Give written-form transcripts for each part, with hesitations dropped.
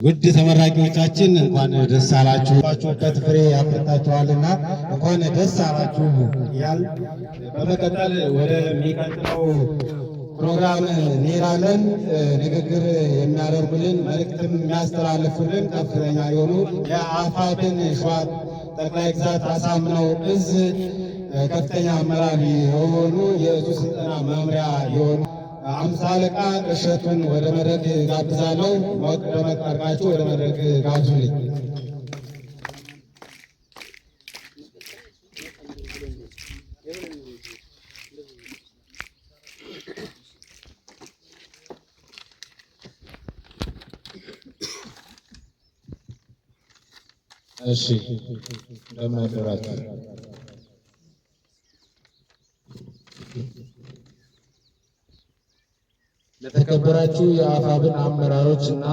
ውድ ተመራቂዎቻችን እንኳን ደስ አላችሁ። ባችሁበት ፍሬ አፍርታችኋልና እንኳን ደስ አላችሁ እያል በመቀጠል ወደሚቀጥለው ፕሮግራም እንሄዳለን። ንግግር የሚያደርጉልን መልእክትም የሚያስተላልፉልን ከፍተኛ የሆኑ የአፋብን ሸዋ ጠቅላይ ግዛት አሳምነው እዝ ከፍተኛ አመራር የሆኑ የእዙ ስልጠና መምሪያ የሆኑ አምሳ አለቃ እሸቱን ወደ መድረክ ጋብዛለሁ። ሞቅ ደመቅ አድርጋችሁ ወደ መድረክ ጋብዙልኝ። እሺ እንደምን አደራችሁ። ለተከበራችሁ የአፋብን አመራሮች እና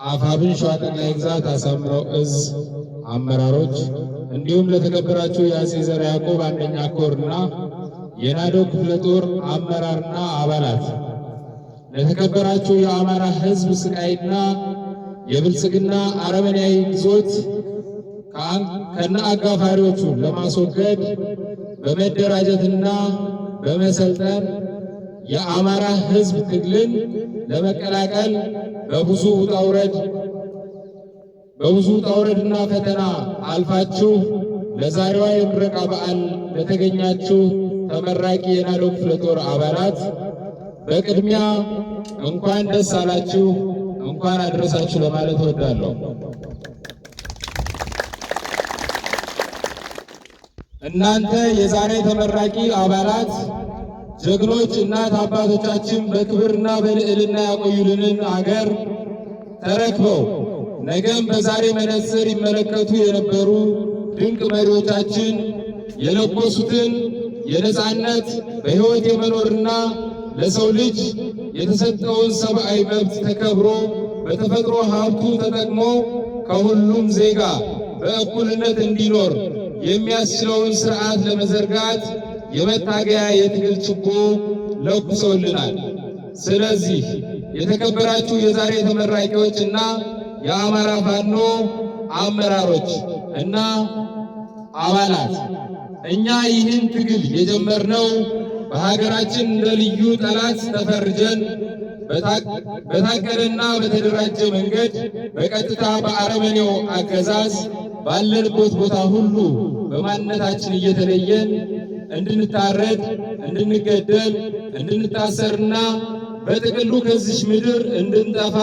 አፋብን ሸዋ ጠቅላይ ግዛት አሳምነው እዝ አመራሮች እንዲሁም ለተከበራችሁ የአፄ ዘርዓ ያዕቆብ አንደኛ ኮርና የናዶ ክፍለ ጦር አመራርና አባላት፣ ለተከበራችሁ የአማራ ሕዝብ ስቃይና የብልጽግና አረመኔያዊ ግዞት ከነ አጋፋሪዎቹ ለማስወገድ በመደራጀትና በመሰልጠን የአማራ ሕዝብ ትግልን ለመቀላቀል በብዙ ውጣ ውረድና ፈተና አልፋችሁ ለዛሬዋ የምረቃ በዓል ለተገኛችሁ ተመራቂ የናዶ ክፍለ ጦር አባላት በቅድሚያ እንኳን ደስ አላችሁ፣ እንኳን አደረሳችሁ ለማለት እወዳለሁ። እናንተ የዛሬ ተመራቂ አባላት ጀግኖች እናት አባቶቻችን በክብርና በልዕልና ያቆዩልንን አገር ተረክበው ነገም በዛሬ መነጽር ይመለከቱ የነበሩ ድንቅ መሪዎቻችን የለበሱትን የነጻነት በሕይወት የመኖርና ለሰው ልጅ የተሰጠውን ሰብአዊ መብት ተከብሮ በተፈጥሮ ሀብቱ ተጠቅሞ ከሁሉም ዜጋ በእኩልነት እንዲኖር የሚያስችለውን ስርዓት ለመዘርጋት የመታገያ የትግል ችቦ ለኩሰውልናል። ስለዚህ የተከበራችሁ የዛሬ ተመራቂዎች እና የአማራ ፋኖ አመራሮች እና አባላት እኛ ይህን ትግል የጀመርነው በሀገራችን እንደ ልዩ ጠላት ተፈርጀን በታቀደና በተደራጀ መንገድ በቀጥታ በአረመኔው አገዛዝ ባለንበት ቦታ ሁሉ በማንነታችን እየተለየን እንድንታረድ፣ እንድንገደል፣ እንድንታሰርና በጥቅሉ ከዚች ምድር እንድንጠፋ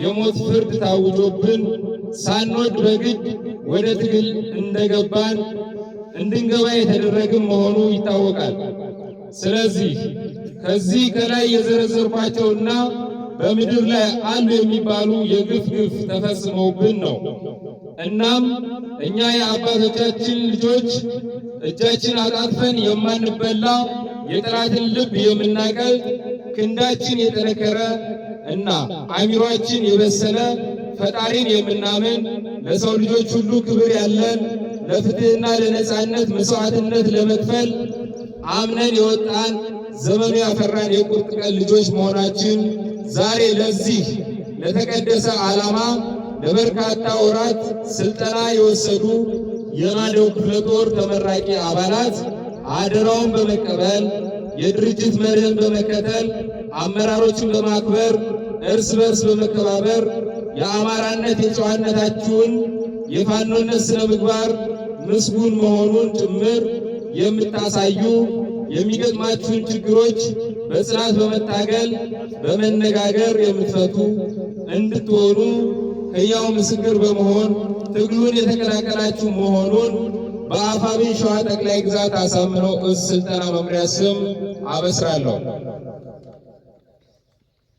የሞት ፍርድ ታውጆብን ሳንወድ በግድ ወደ ትግል እንድንገባ የተደረገም መሆኑ ይታወቃል። ስለዚህ ከዚህ ከላይ የዘረዘርኳቸውና በምድር ላይ አሉ የሚባሉ የግፍ ተፈጽመውብን ነው። እናም እኛ የአባቶቻችን ልጆች እጃችን አጣጥፈን የማንበላ የጠላትን ልብ የምናቀልጥ ክንዳችን የጠነከረ እና አእምሯችን የበሰለ ፈጣሪን የምናምን ለሰው ልጆች ሁሉ ክብር ያለን ለፍትህና ለነጻነት መስዋዕትነት ለመክፈል አምነን የወጣን ዘመኑ ያፈራን የቁርጥ ቀን ልጆች መሆናችን ዛሬ ለዚህ ለተቀደሰ ዓላማ ለበርካታ ወራት ስልጠና የወሰዱ የናዶ ክፍለ ጦር ተመራቂ አባላት አደራውን በመቀበል የድርጅት መርህን በመከተል አመራሮችን በማክበር እርስ በርስ በመከባበር የአማራነት የጨዋነታችሁን የፋኖነት ስነ ምግባር ምስጉን መሆኑን ጭምር የምታሳዩ የሚገጥማችሁን ችግሮች በጽናት በመታገል በመነጋገር የምትፈቱ እንድትሆኑ ሕያው ምስክር በመሆን ትግሉን የተቀላቀላችሁ መሆኑን በአፋብን ሸዋ ጠቅላይ ግዛት አሳምነው እዝ ስልጠና መምሪያ ስም አበስራለሁ።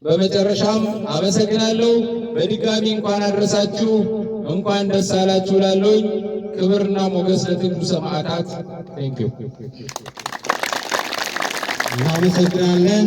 በመጨረሻም አመሰግናለሁ። በድጋሚ እንኳን አደረሳችሁ፣ እንኳን ደስ አላችሁ እላለሁኝ። ክብርና ሞገስ ለትግሉ ሰማዕታት። ቴንኪው። እናመሰግናለን።